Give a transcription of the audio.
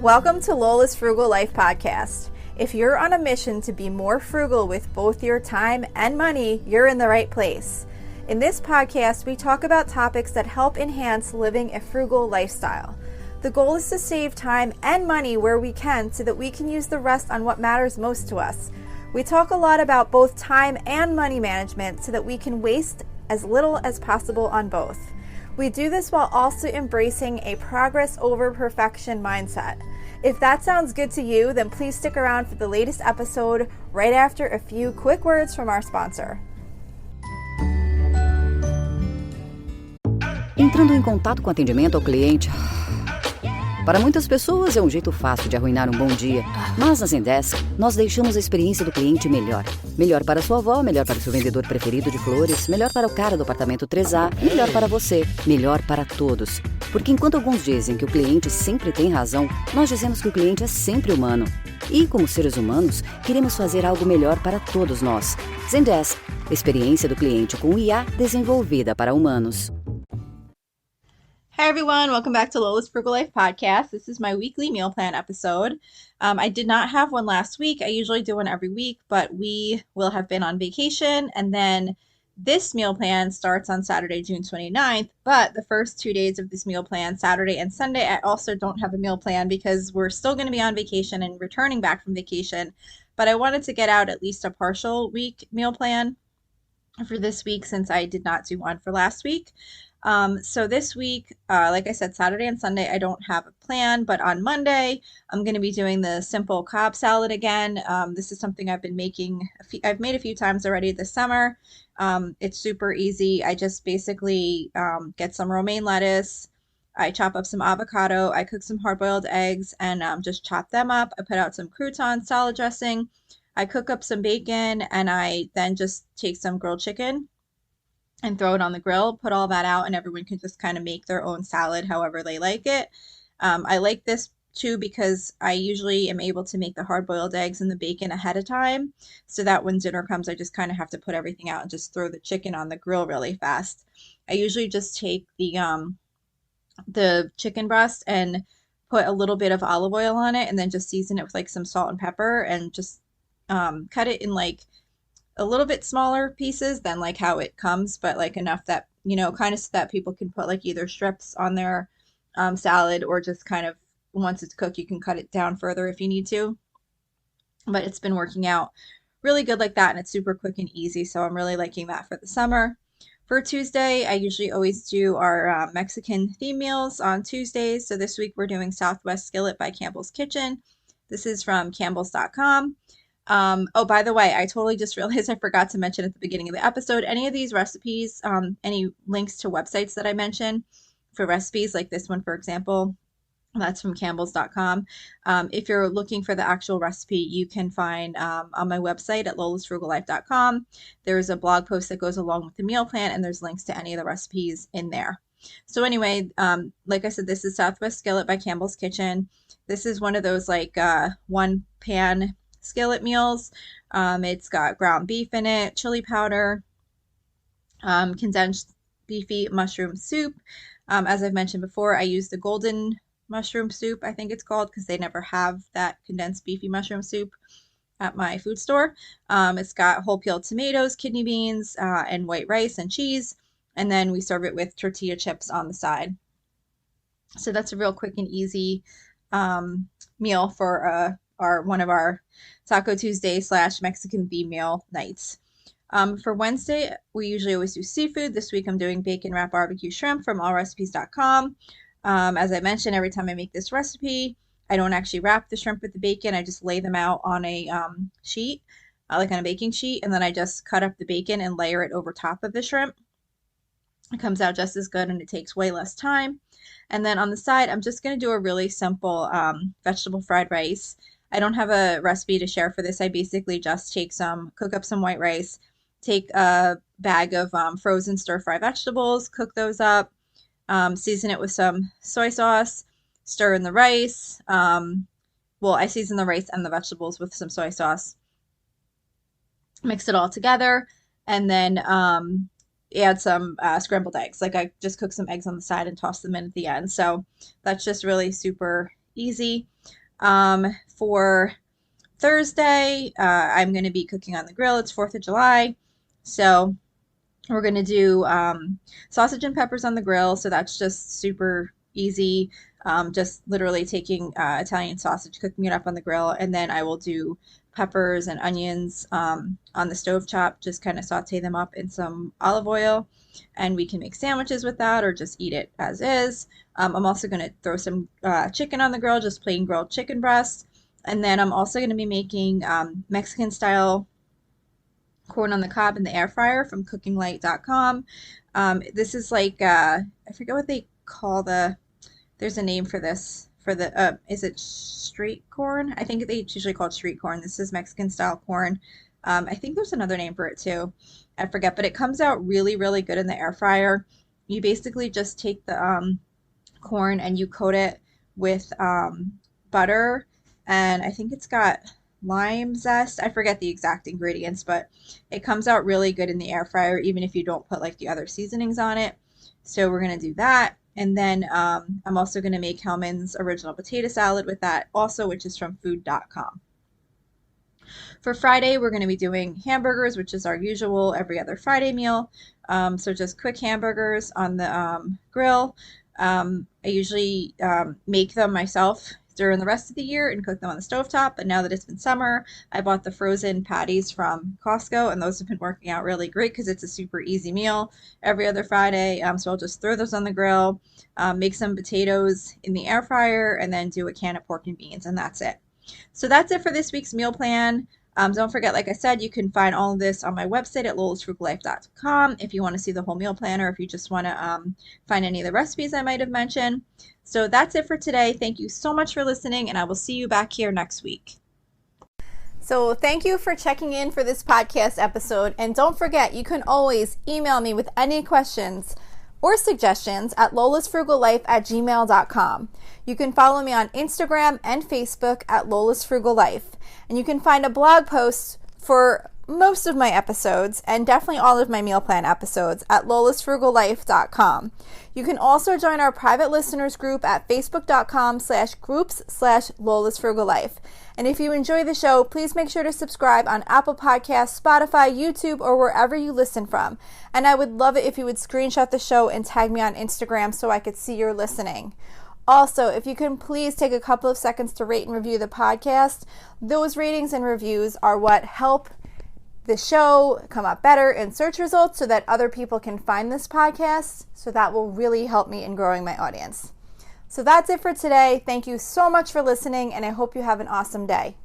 Welcome to Lola's Frugal Life Podcast. If you're on a mission to be more frugal with both your time and money, you're in the right place. In this podcast, we talk about topics that help enhance living a frugal lifestyle. The goal is to save time and money where we can so that we can use the rest on what matters most to us. We talk a lot about both time and money management so that we can waste as little as possible on both. We do this while also embracing a progress over perfection mindset. If that sounds good to you, then please stick around for the latest episode right after a few quick words from our sponsor. Entrando em contato com atendimento ao cliente. Para muitas pessoas é um jeito fácil de arruinar um bom dia, mas na Zendesk nós deixamos a experiência do cliente melhor. Melhor para sua avó, melhor para o seu vendedor preferido de flores, melhor para o cara do apartamento 3A, melhor para você, melhor para todos. Porque enquanto alguns dizem que o cliente sempre tem razão, nós dizemos que o cliente é sempre humano. E como seres humanos, queremos fazer algo melhor para todos nós. Zendesk, experiência do cliente com IA desenvolvida para humanos. Hi everyone, welcome back to Lola's Frugal Life Podcast. This is my weekly meal plan episode. I did not have one last week. I usually do one every week, but we will have been on vacation, and then this meal plan starts on Saturday, June 29th, but the first 2 days of this meal plan, Saturday and Sunday, I also don't have a meal plan because we're still going to be on vacation and returning back from vacation, but I wanted to get out at least a partial week meal plan for this week since I did not do one for last week. So this week, like I said, Saturday and Sunday, I don't have a plan, but on Monday, I'm going to be doing the simple Cobb salad again. This is something I've been making. I've made a few times already this summer. It's super easy. I just basically get some romaine lettuce. I chop up some avocado. I cook some hard-boiled eggs and just chop them up. I put out some croutons, salad dressing. I cook up some bacon, and I then just take some grilled chicken and throw it on the grill, put all that out, and everyone can just kind of make their own salad however they like it. I like this too because I usually am able to make the hard-boiled eggs and the bacon ahead of time so that when dinner comes, I just kind of have to put everything out and just throw the chicken on the grill really fast. I usually just take the chicken breast and put a little bit of olive oil on it and then just season it with like some salt and pepper and just cut it in like a little bit smaller pieces than like how it comes, but like enough that, you know, kind of so that people can put like either strips on their salad or just kind of once it's cooked, you can cut it down further if you need to. But it's been working out really good like that, and it's super quick and easy. So I'm really liking that for the summer. For Tuesday, I usually always do our Mexican theme meals on Tuesdays. So this week we're doing Southwest Skillet by Campbell's Kitchen. This is from campbells.com. Oh, by the way, I totally just realized I forgot to mention at the beginning of the episode, any of these recipes, any links to websites that I mention for recipes like this one, for example, that's from campbells.com. If you're looking for the actual recipe, you can find on my website at lolasfrugallife.com. There's a blog post that goes along with the meal plan, and there's links to any of the recipes in there. So anyway, like I said, this is Southwest Skillet by Campbell's Kitchen. This is one of those like one pan skillet meals. It's got ground beef in it, chili powder, condensed beefy mushroom soup. As I've mentioned before, I use the golden mushroom soup, I think it's called, because they never have that condensed beefy mushroom soup at my food store. It's got whole peeled tomatoes, kidney beans, and white rice and cheese. And then we serve it with tortilla chips on the side. So that's a real quick and easy meal for one of our Taco Tuesday / Mexican theme meal nights. For Wednesday, we usually always do seafood. This week I'm doing bacon wrap barbecue shrimp from allrecipes.com. As I mentioned, every time I make this recipe, I don't actually wrap the shrimp with the bacon. I just lay them out on a sheet, like on a baking sheet, and then I just cut up the bacon and layer it over top of the shrimp. It comes out just as good, and it takes way less time. And then on the side, I'm just going to do a really simple vegetable fried rice. I don't have a recipe to share for this. I basically just cook up some white rice, take a bag of frozen stir-fry vegetables, cook those up, season it with some soy sauce, stir in the rice. I season the rice and the vegetables with some soy sauce, mix it all together, and then add some scrambled eggs. Like I just cook some eggs on the side and toss them in at the end. So that's just really super easy. For Thursday, I'm going to be cooking on the grill. It's 4th of July. So we're going to do sausage and peppers on the grill. So that's just super easy. Just literally taking Italian sausage, cooking it up on the grill. And then I will do peppers and onions on the stove top, just kind of saute them up in some olive oil. And we can make sandwiches with that or just eat it as is. I'm also going to throw some chicken on the grill, just plain grilled chicken breast. And then I'm also going to be making Mexican style corn on the cob in the air fryer from cookinglight.com. This is like, I forget what they call there's a name for this, is it street corn? I think they usually call it street corn. This is Mexican style corn. I think there's another name for it too. I forget, but it comes out really, really good in the air fryer. You basically just take the corn and you coat it with butter, and I think it's got lime zest. I forget the exact ingredients, but it comes out really good in the air fryer, even if you don't put like the other seasonings on it. So we're going to do that. And then I'm also going to make Hellman's original potato salad with that also, which is from food.com. For Friday, we're going to be doing hamburgers, which is our usual every other Friday meal. So just quick hamburgers on the grill. I usually make them myself during the rest of the year and cook them on the stovetop. But now that it's been summer, I bought the frozen patties from Costco, and those have been working out really great because it's a super easy meal every other Friday. So I'll just throw those on the grill, make some potatoes in the air fryer, and then do a can of pork and beans, and that's it. So that's it for this week's meal plan. Don't forget, like I said, you can find all of this on my website at lolasfrugallife.com if you want to see the whole meal plan or if you just want to find any of the recipes I might have mentioned. So that's it for today. Thank you so much for listening, and I will see you back here next week. So thank you for checking in for this podcast episode. And don't forget, you can always email me with any questions or suggestions at lolasfrugallife@gmail.com. You can follow me on Instagram and Facebook at lolasfrugallife. And you can find a blog post for most of my episodes and definitely all of my meal plan episodes at lolasfrugallife.com. You can also join our private listeners group at facebook.com/groups/lolasfrugallife. And if you enjoy the show, please make sure to subscribe on Apple Podcasts, Spotify, YouTube, or wherever you listen from. And I would love it if you would screenshot the show and tag me on Instagram so I could see you're listening. Also, if you can please take a couple of seconds to rate and review the podcast. Those ratings and reviews are what help the show come up better in search results so that other people can find this podcast. So that will really help me in growing my audience. So that's it for today. Thank you so much for listening, and I hope you have an awesome day.